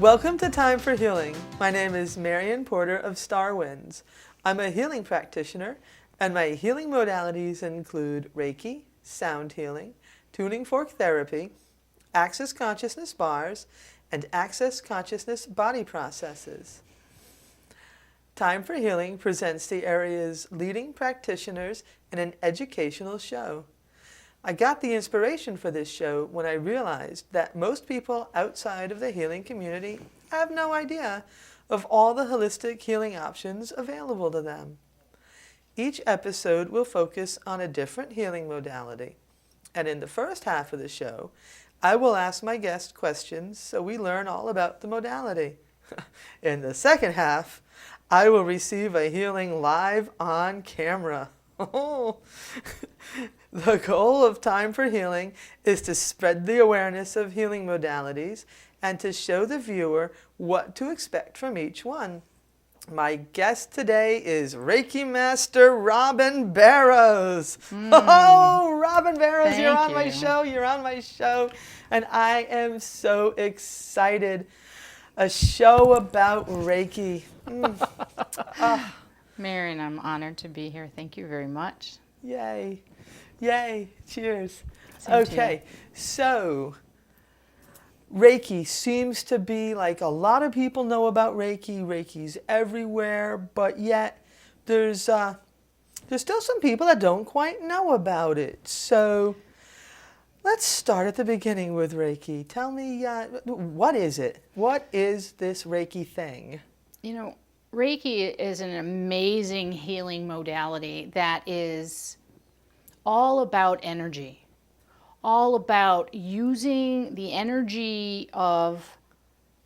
Welcome to Time for Healing. My name is Marion Porter of Star Winds. I'm a healing practitioner, and my healing modalities include Reiki, sound healing, tuning fork therapy, access consciousness bars, and access consciousness body processes. Time for Healing presents the area's leading practitioners in an educational show. I got the inspiration for this show when I realized that most people outside of the healing community have no idea of all the holistic healing options available to them. Each episode will focus on a different healing modality. And in the first half of the show, I will ask my guest questions so we learn all about the modality. In the second half, I will receive a healing live on camera. The goal of Time for Healing is to spread the awareness of healing modalities and to show the viewer what to expect from each one. My guest today is Reiki Master Robin Barros. Oh, Robin Barros, you're on my show, and I am so excited. A show about Reiki. Marion, I'm honored to be here. Thank you very much. Yay. Yay. Cheers. Same Okay, so Reiki seems to be like a lot of people know about Reiki. Reiki's everywhere, but yet there's still some people that don't quite know about it. So let's start at the beginning with Reiki. Tell me, what is it? What is this Reiki thing? You know, Reiki is an amazing healing modality that is all about energy, all about using the energy of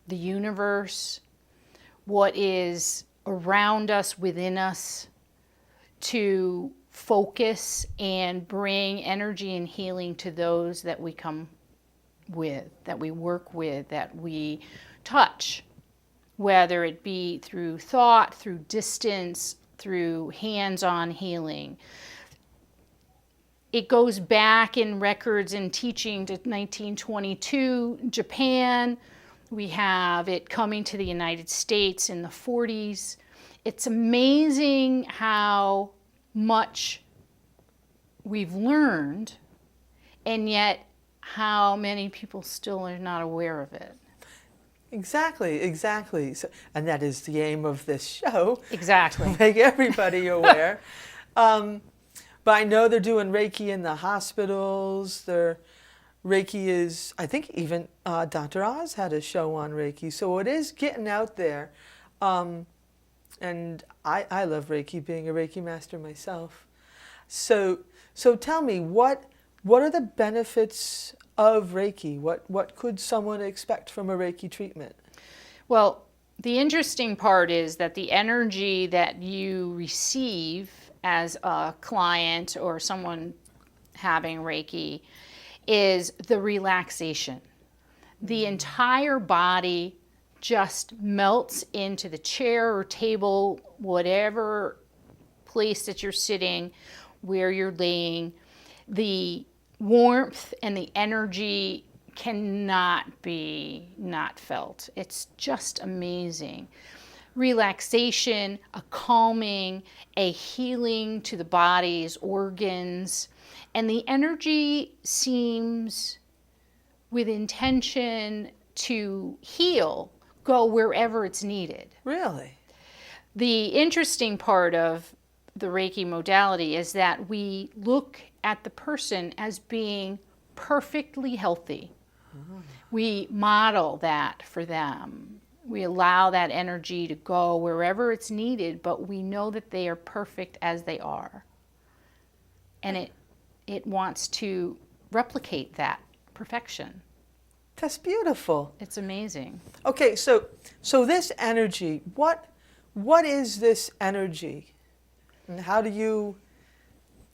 the universe, what is around us, within us, to focus and bring energy and healing to those that we come with, that we work with, that we touch, whether it be through thought, through distance, through hands-on healing. It goes back in records and teaching to 1922, Japan. We have it coming to the United States in the 40s. It's amazing how much we've learned, and yet how many people still are not aware of it. Exactly. So, and that is the aim of this show. Exactly. Make everybody aware. But I know they're doing Reiki in the hospitals. Reiki is, I think even Dr. Oz had a show on Reiki. So it is getting out there. And I love Reiki, being a Reiki master myself. So tell me, what are the benefits of Reiki? What could someone expect from a Reiki treatment? Well, the interesting part is that the energy that you receive as a client or someone having Reiki is the relaxation. The entire body just melts into the chair or table, whatever place that you're sitting, where you're laying. The warmth and the energy cannot be not felt. It's just amazing. Relaxation, a calming, a healing to the body's organs, and the energy seems with intention to heal, go wherever it's needed. Really? The interesting part of the Reiki modality is that we look at the person as being perfectly healthy. We model that for them. We allow that energy to go wherever it's needed, but we know that they are perfect as they are. And it wants to replicate that perfection. That's beautiful. It's amazing. Okay, so this energy, what is this energy? And how do you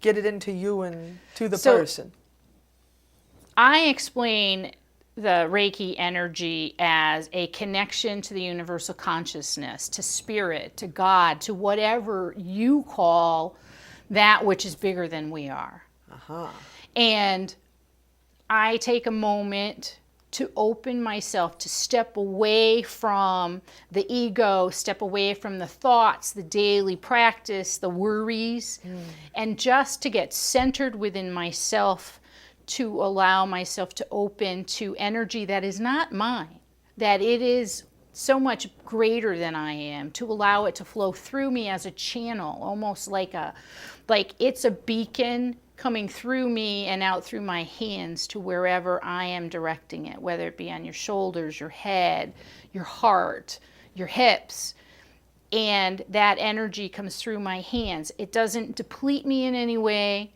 get it into you and to the person? I explain the Reiki energy as a connection to the universal consciousness, to spirit, to God, to whatever you call that which is bigger than we are. And I take a moment to open myself, to step away from the ego, step away from the thoughts, the daily practice, the worries, and just to get centered within myself, to allow myself to open to energy that is not mine, that it is so much greater than I am, to allow it to flow through me as a channel, almost like it's a beacon coming through me and out through my hands to wherever I am directing it, whether it be on your shoulders, your head, your heart, your hips. And that energy comes through my hands. It doesn't deplete me in any way.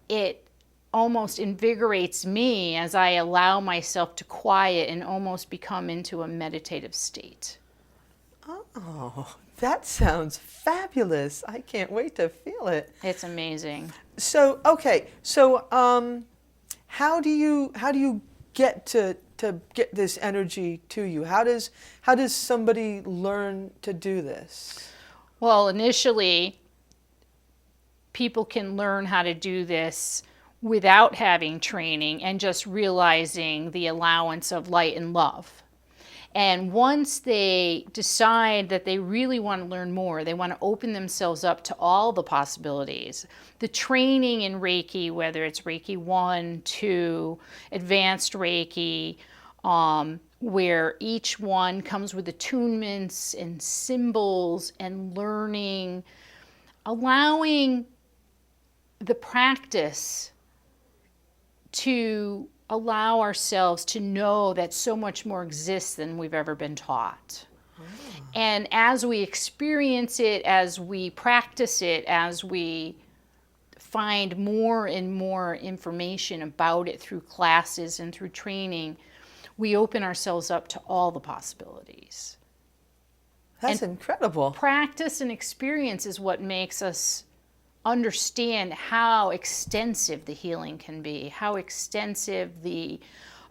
It almost invigorates me as I allow myself to quiet and almost become into a meditative state. Oh, that sounds fabulous. I can't wait to feel it. It's amazing. So, okay. So, how do you get to get this energy to you? How does somebody learn to do this? Well, initially, people can learn how to do this without having training and just realizing the allowance of light and love. And once they decide that they really want to learn more, they want to open themselves up to all the possibilities. The training in Reiki, whether it's Reiki 1, 2, Advanced Reiki, where each one comes with attunements and symbols and learning, allowing the practice to allow ourselves to know that so much more exists than we've ever been taught. And as we experience it, as we practice it, as we find more and more information about it through classes and through training, we open ourselves up to all the possibilities. That's incredible. Practice and experience is what makes us understand how extensive the healing can be, how extensive the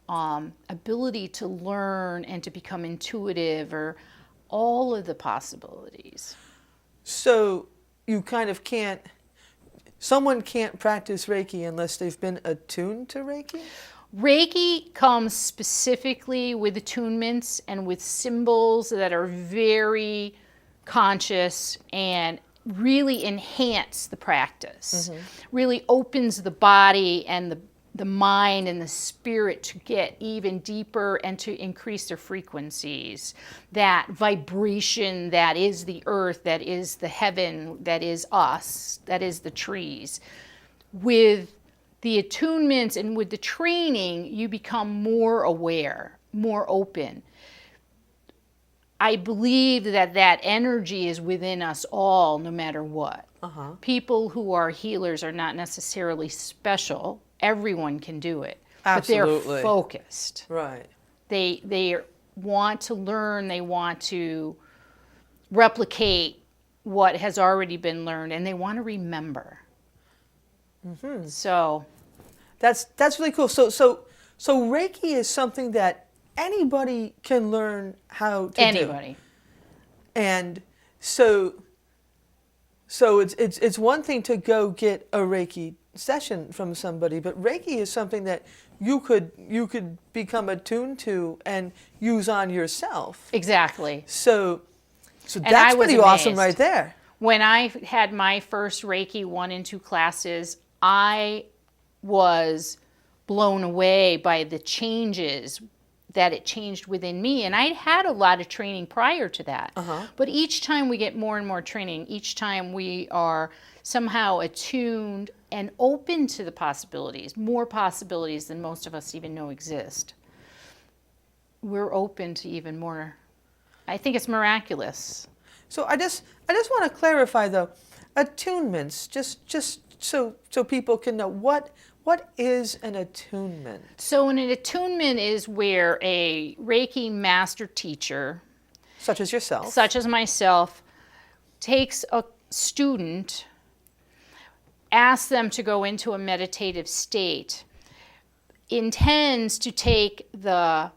ability to learn and to become intuitive, or all of the possibilities. So you kind of can't, someone can't practice Reiki unless they've been attuned to Reiki? Reiki comes specifically with attunements and with symbols that are very conscious and really enhance the practice, really opens the body and the mind and the spirit to get even deeper and to increase their frequencies. That vibration that is the earth, that is the heaven, that is us, that is the trees. With the attunements and with the training, you become more aware, more open. I believe that energy is within us all, no matter what. People who are healers are not necessarily special. Everyone can do it. Absolutely. But they're focused. Right. They want to learn, they want to replicate what has already been learned, and they want to remember. So that's really cool. So Reiki is something that anybody can learn how to do. Anybody. And so it's one thing to go get a Reiki session from somebody, but Reiki is something that you could become attuned to and use on yourself. Exactly. So that's pretty awesome right there. When I had my first Reiki 1 and 2 classes, I was blown away by the changes that it changed within me. And I'd had a lot of training prior to that. But each time we get more and more training, each time we are somehow attuned and open to the possibilities, more possibilities than most of us even know exist. We're open to even more. I think it's miraculous. So I just want to clarify though, attunements, just so people can know what is an attunement? So an attunement is where a Reiki master teacher, such as yourself, such as myself, takes a student, asks them to go into a meditative state, intends to take the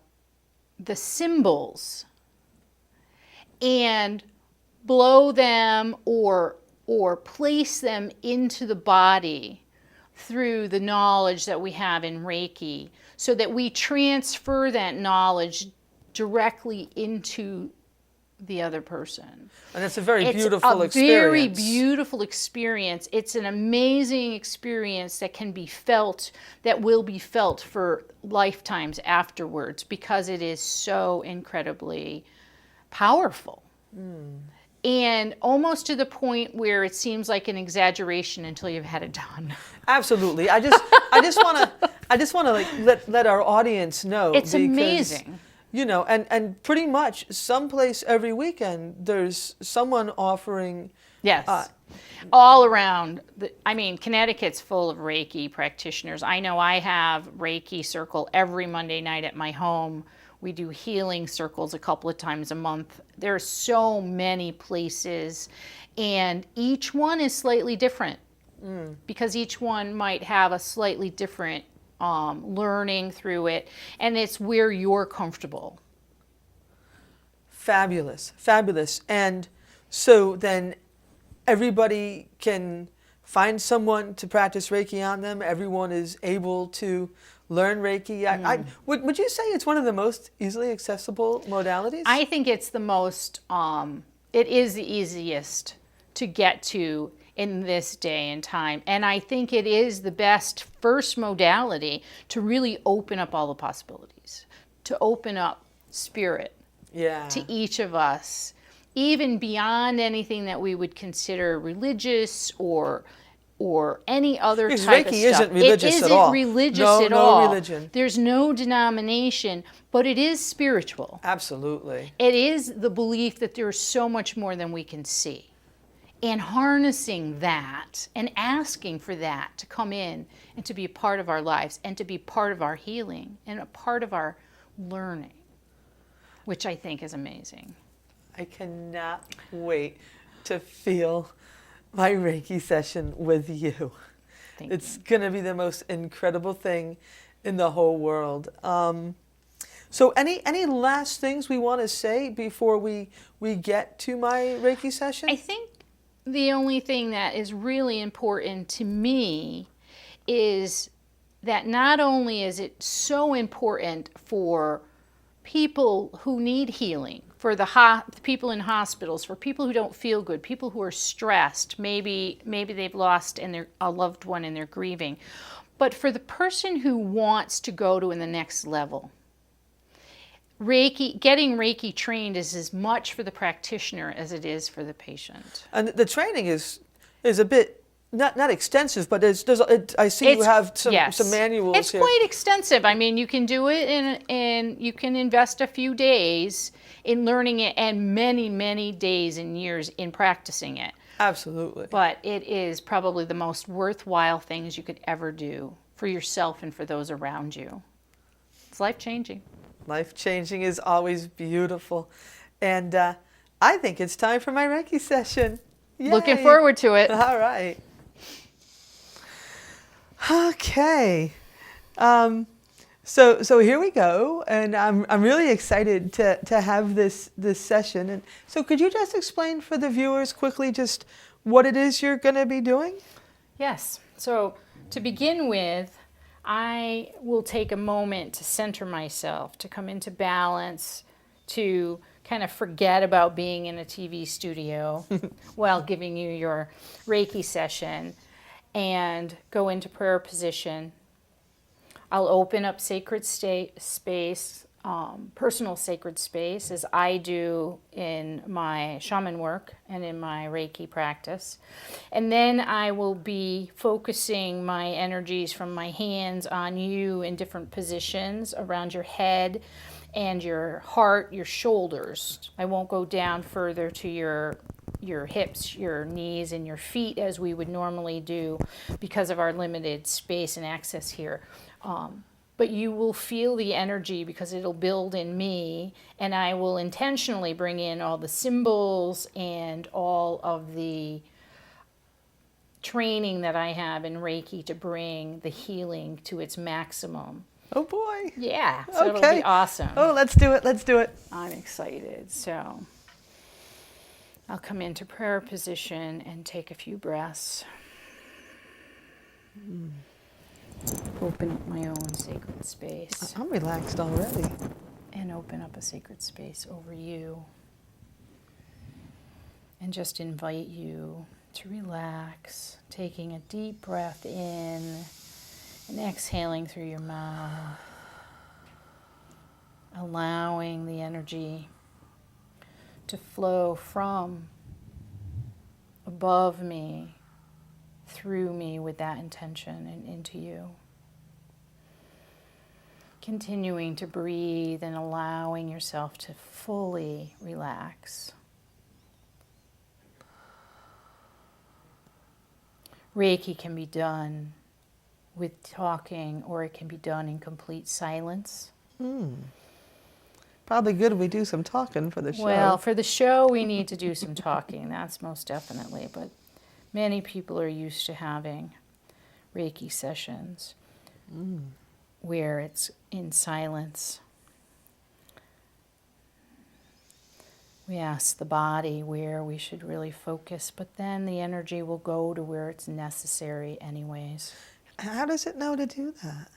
symbols and blow them or place them into the body through the knowledge that we have in Reiki, so that we transfer that knowledge directly into the other person. And it's a very beautiful experience. It's a very beautiful experience. It's an amazing experience that can be felt, that will be felt for lifetimes afterwards, because it is so incredibly powerful. And almost to the point where it seems like an exaggeration until you've had it done. Absolutely. I just want to like let our audience know. It's amazing. You know, and pretty much someplace every weekend there's someone offering. Yes. All around. Connecticut's full of Reiki practitioners. I know I have Reiki circle every Monday night at my home. We do healing circles a couple of times a month. There are so many places, and each one is slightly different because each one might have a slightly different learning through it, and it's where you're comfortable. Fabulous, fabulous. And so then everybody can find someone to practice Reiki on them. Everyone is able to learn Reiki. Would you say it's one of the most easily accessible modalities? I think it's the most, it is the easiest to get to in this day and time. And I think it is the best first modality to really open up all the possibilities, to open up spirit to each of us, even beyond anything that we would consider religious or any other type of stuff. Reiki isn't religious at all. It isn't religious at all. No religion. There's no denomination, but it is spiritual. Absolutely. It is the belief that there's so much more than we can see. And harnessing that and asking for that to come in and to be a part of our lives and to be part of our healing and a part of our learning, which I think is amazing. I cannot wait to feel my Reiki session with you. It's going to be the most incredible thing in the whole world. So any last things we want to say before we get to my Reiki session? I think the only thing that is really important to me is that not only is it so important for people who need healing, for the people in hospitals, for people who don't feel good, people who are stressed, maybe they've lost a loved one and they're grieving, but for the person who wants to go to the next level. Getting Reiki trained is as much for the practitioner as it is for the patient. And the training is a bit not extensive, but I see you have some manuals. It's here. Quite extensive. I mean, you can do it and you can invest a few days in learning it and many, many days and years in practicing it. Absolutely. But it is probably the most worthwhile things you could ever do for yourself and for those around you. It's life-changing. Life-changing is always beautiful. And I think it's time for my Reiki session. Yay. Looking forward to it. All right. Okay. So here we go, and I'm really excited to have this session. And so could you just explain for the viewers quickly just what it is you're going to be doing? Yes. So to begin with, I will take a moment to center myself, to come into balance, to kind of forget about being in a TV studio while giving you your Reiki session, and go into prayer position. I'll open up sacred space, personal sacred space, as I do in my shaman work and in my Reiki practice. And then I will be focusing my energies from my hands on you in different positions around your head and your heart, your shoulders. I won't go down further to your hips, your knees, and your feet as we would normally do because of our limited space and access here. But you will feel the energy because it'll build in me, and I will intentionally bring in all the symbols and all of the training that I have in Reiki to bring the healing to its maximum. Oh boy. Yeah, so it'll be awesome. Oh, let's do it. I'm excited. So I'll come into prayer position and take a few breaths. Open up my own sacred space. I'm relaxed already. And open up a sacred space over you. And just invite you to relax, taking a deep breath in and exhaling through your mouth. Allowing the energy to flow from above me, through me with that intention and into you. Continuing to breathe and allowing yourself to fully relax. Reiki can be done with talking, or it can be done in complete silence. Probably good if we do some talking for the show. Well, for the show, we need to do some talking. That's most definitely. But many people are used to having Reiki sessions where it's in silence. We ask the body where we should really focus, but then the energy will go to where it's necessary anyways. How does it know to do that?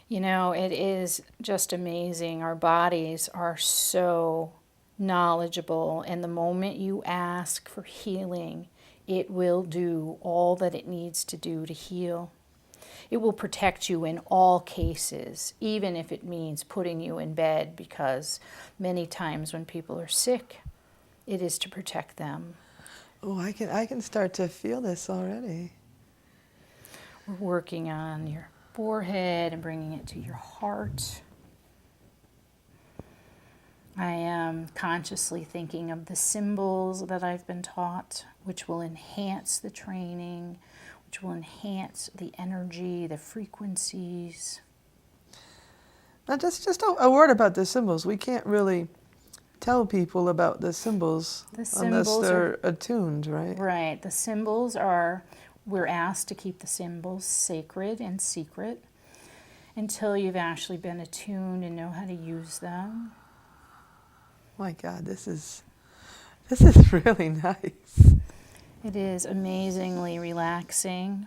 You know, it is just amazing. Our bodies are so knowledgeable, and the moment you ask for healing, it will do all that it needs to do to heal. It will protect you in all cases, even if it means putting you in bed, because many times when people are sick, it is to protect them. Oh, I can start to feel this already. We're working on your forehead and bringing it to your heart. I am consciously thinking of the symbols that I've been taught, which will enhance the training, which will enhance the energy, the frequencies. Now, just a word about the symbols. We can't really tell people about the symbols unless they're attuned, right? Right. The symbols are, we're asked to keep the symbols sacred and secret until you've actually been attuned and know how to use them. My God, this is really nice. It is amazingly relaxing.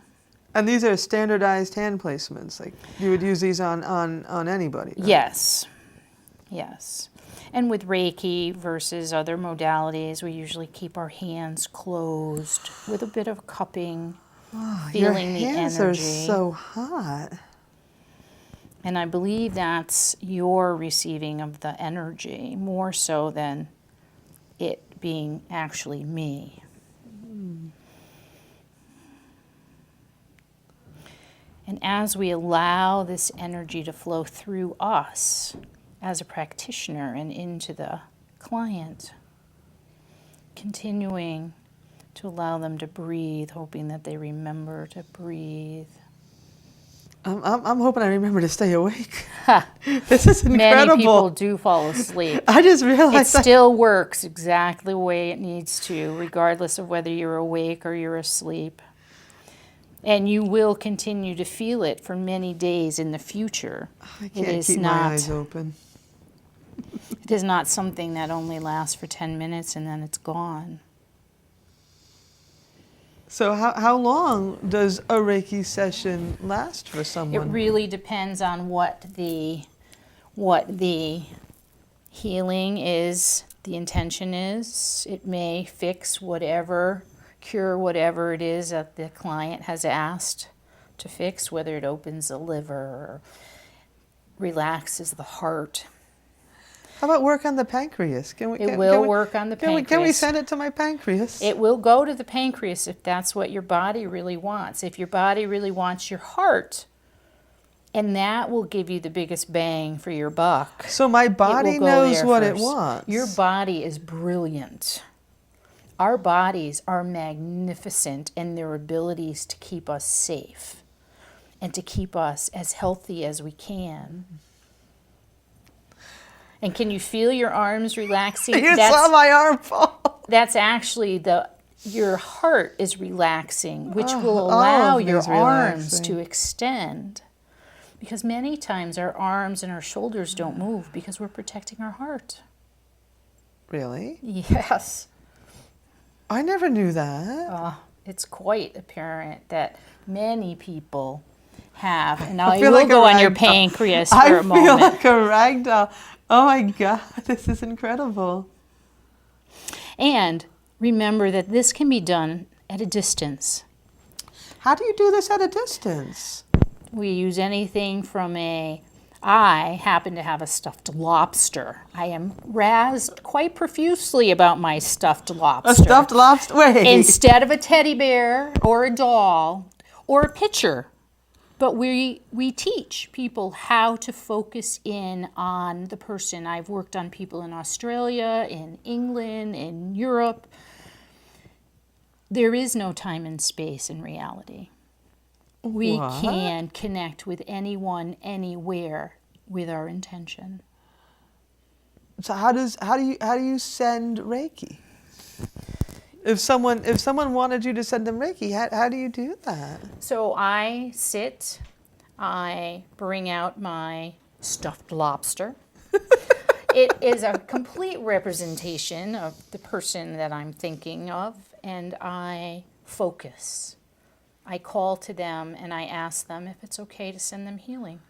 And these are standardized hand placements. Like you would use these on anybody, right? Yes. Yes. And with Reiki versus other modalities, we usually keep our hands closed with a bit of cupping, feeling the energy. Your hands are so hot. And I believe that's your receiving of the energy more so than it being actually me. And as we allow this energy to flow through us as a practitioner and into the client, continuing to allow them to breathe, hoping that they remember to breathe. I'm hoping I remember to stay awake. This is incredible. Many people do fall asleep. I just realized it still works exactly the way it needs to, regardless of whether you're awake or you're asleep. And you will continue to feel it for many days in the future. I can't keep my eyes open. It is not something that only lasts for 10 minutes and then it's gone. So how long does a Reiki session last for someone? It really depends on what the healing is, the intention is. It may fix whatever, cure whatever it is that the client has asked to fix, whether it opens the liver or relaxes the heart. How about work on the pancreas? It will work on the pancreas. Can we send it to my pancreas? It will go to the pancreas if that's what your body really wants. If your body really wants your heart, and that will give you the biggest bang for your buck. So my body knows what it wants. Your body is brilliant. Our bodies are magnificent in their abilities to keep us safe and to keep us as healthy as we can. And can you feel your arms relaxing? You saw my arm fall. That's actually your heart is relaxing, which will allow your arms to extend. Because many times our arms and our shoulders don't move because we're protecting our heart. Really? Yes. I never knew that. it's quite apparent that many people have. And now I feel will like a go on your rag doll. pancreas for I a feel moment. like a rag doll. Oh my God, this is incredible. And remember that this can be done at a distance. How do you do this at a distance? We use anything from I happen to have a stuffed lobster. I am razzed quite profusely about my stuffed lobster. A stuffed lobster? Wait. Instead of a teddy bear or a doll or a pitcher. But we teach people how to focus in on the person. I've worked on people in Australia, in England, in Europe. There is no time and space in reality. We What? can connect with anyone, anywhere, with our intention. So how do you send Reiki? If someone wanted you to send them Reiki, how do you do that? So I sit, I bring out my stuffed lobster. It is a complete representation of the person that I'm thinking of, and I focus. I call to them and I ask them if it's okay to send them healing.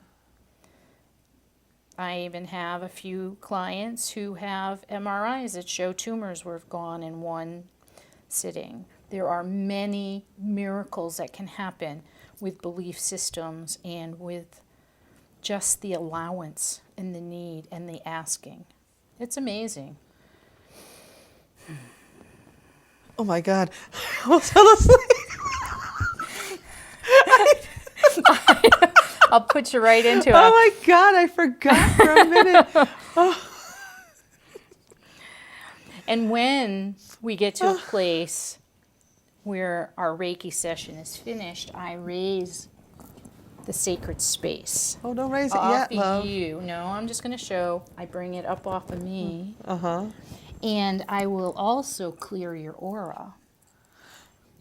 I even have a few clients who have MRIs that show tumors were gone in one sitting. There are many miracles that can happen with belief systems and with just the allowance and the need and the asking. It's amazing. Oh my God, I almost fell asleep. I'll put you right into it. Oh my God, I forgot for a minute. Oh. And when we get to a place where our Reiki session is finished, I raise the sacred space. Oh, don't raise it Off yet, love. of you. No, I'm just going to show. I bring it up off of me. Uh-huh. And I will also clear your aura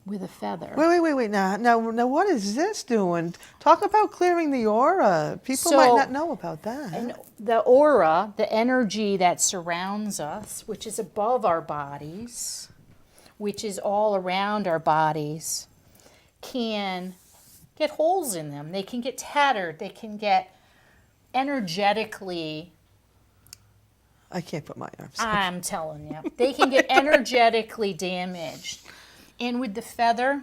with a feather. Wait. Now, what is this doing? Talk about clearing the aura. People might not know about that. And the aura, the energy that surrounds us, which is above our bodies, which is all around our bodies, can get holes in them. They can get tattered. They can get energetically... I can't put my arms up. I'm telling you. They can get energetically damaged. And with the feather,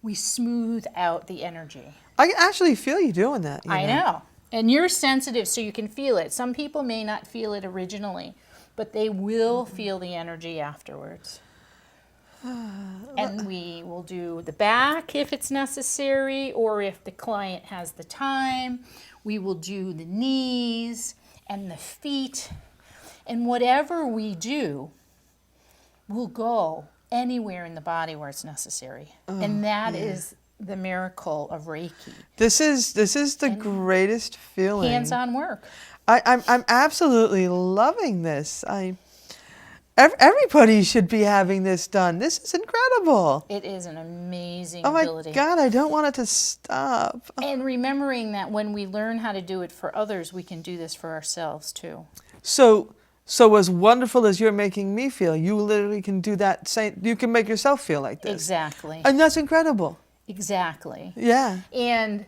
we smooth out the energy. I can actually feel you doing that. I know. And you're sensitive, so you can feel it. Some people may not feel it originally, but they will feel the energy afterwards. And we will do the back if it's necessary, or if the client has the time, we will do the knees and the feet. And whatever we do will go anywhere in the body where it's necessary. And that is the miracle of Reiki. This is the greatest feeling. Hands-on work. I'm absolutely loving this. Everybody should be having this done. This is incredible. It is an amazing Oh my ability. God, I don't want it to stop. And remembering that when we learn how to do it for others, we can do this for ourselves too. So as wonderful as you're making me feel, you literally can do that. You can make yourself feel like this. Exactly. And that's incredible. Exactly. Yeah. And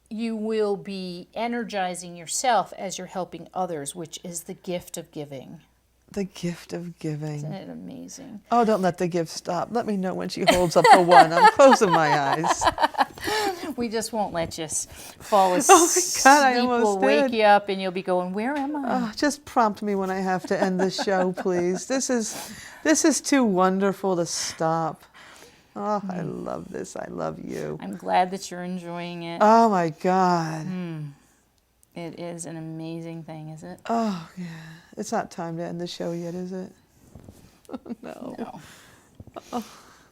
you will be energizing yourself as you're helping others, which is the gift of giving. The gift of giving. Isn't it amazing? Oh, don't let the gift stop. Let me know when she holds up the one. I'm closing my eyes. We just won't let you fall asleep. Oh my God, I almost We'll wake did. you up and you'll be going, where am I? Oh, just prompt me when I have to end the show, please. This is too wonderful to stop. Oh, I love this. I love you. I'm glad that you're enjoying it. Oh my God. It is an amazing thing, is it? Oh yeah. It's not time to end the show yet, is it? No. No.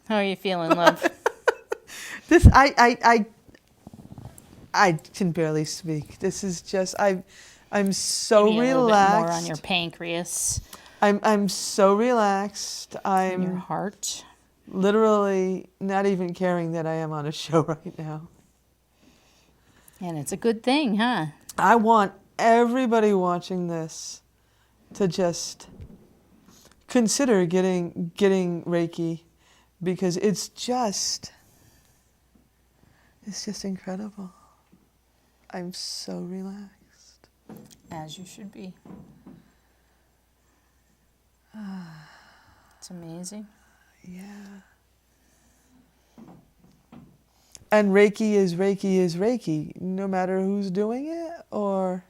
How are you feeling, love? This I can barely speak. This is just I'm so Maybe a little relaxed. bit more on your pancreas, I'm so relaxed. and your I'm heart. literally not even caring that I am on a show right now. And it's a good thing, huh? I want everybody watching this to just consider getting Reiki, because it's just incredible. I'm so relaxed. As you should be. It's amazing. Yeah. And Reiki is Reiki, no matter who's doing it, or?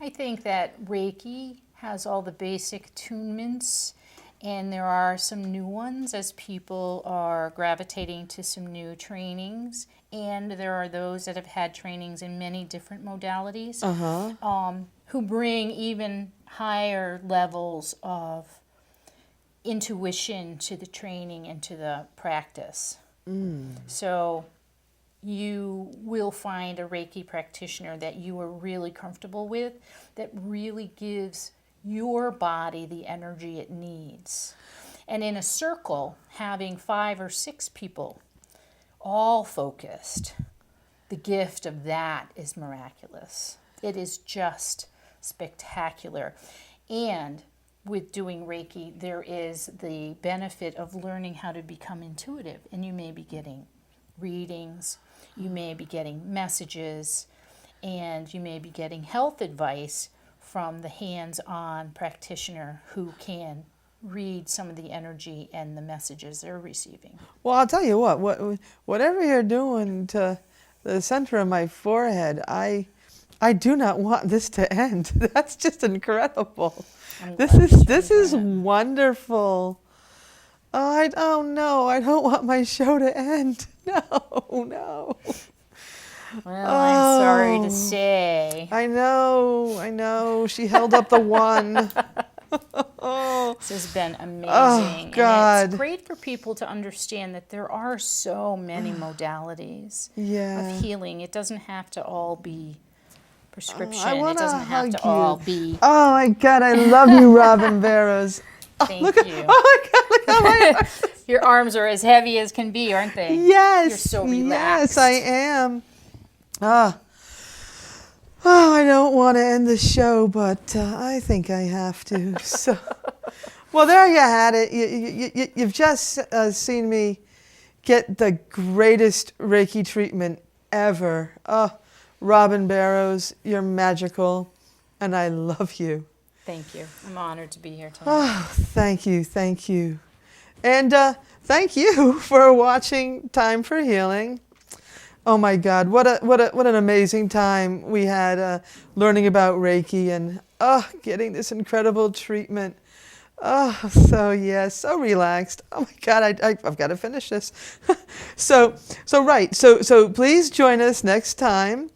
I think that Reiki has all the basic attunements, and there are some new ones as people are gravitating to some new trainings. And there are those that have had trainings in many different modalities, who bring even higher levels of intuition to the training and to the practice. So you will find a Reiki practitioner that you are really comfortable with, that really gives your body the energy it needs. And in a circle, having 5 or 6 people all focused, the gift of that is miraculous. It is just spectacular. And with doing Reiki, there is the benefit of learning how to become intuitive. And you may be getting readings, you may be getting messages, and you may be getting health advice from the hands-on practitioner who can read some of the energy and the messages they're receiving. Well, I'll tell you whatever you're doing to the center of my forehead, I do not want this to end. That's just incredible. This is wonderful. Oh, I don't know. I don't want my show to end. No. Well, I'm sorry to say. I know. She held up the one. This has been amazing. Oh, God. And it's great for people to understand that there are so many modalities of healing. It doesn't have to all be prescription. It doesn't have to all be. Oh, my God. I love you, Robin Barros. Thank you. Oh, my God. Look how my arms. Your arms are as heavy as can be, aren't they? Yes. You're so relaxed. Yes, I am. Oh, I don't want to end the show, but I think I have to. So, well, there you had it. You've just seen me get the greatest Reiki treatment ever. Oh, Robin Barros, you're magical, and I love you. Thank you. I'm honored to be here tonight. Oh, thank you. And thank you for watching Time for Healing. Oh my God, what an amazing time we had learning about Reiki and getting this incredible treatment. Oh, so relaxed. Oh my God, I've got to finish this. So please join us next time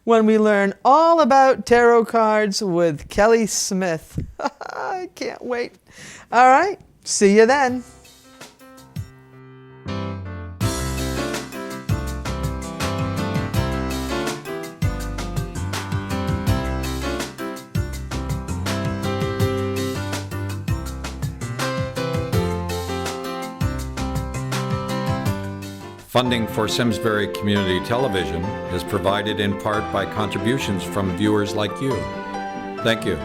when we learn all about tarot cards with Kelly Smith. I can't wait. All right, see you then. Funding for Simsbury Community Television is provided in part by contributions from viewers like you. Thank you.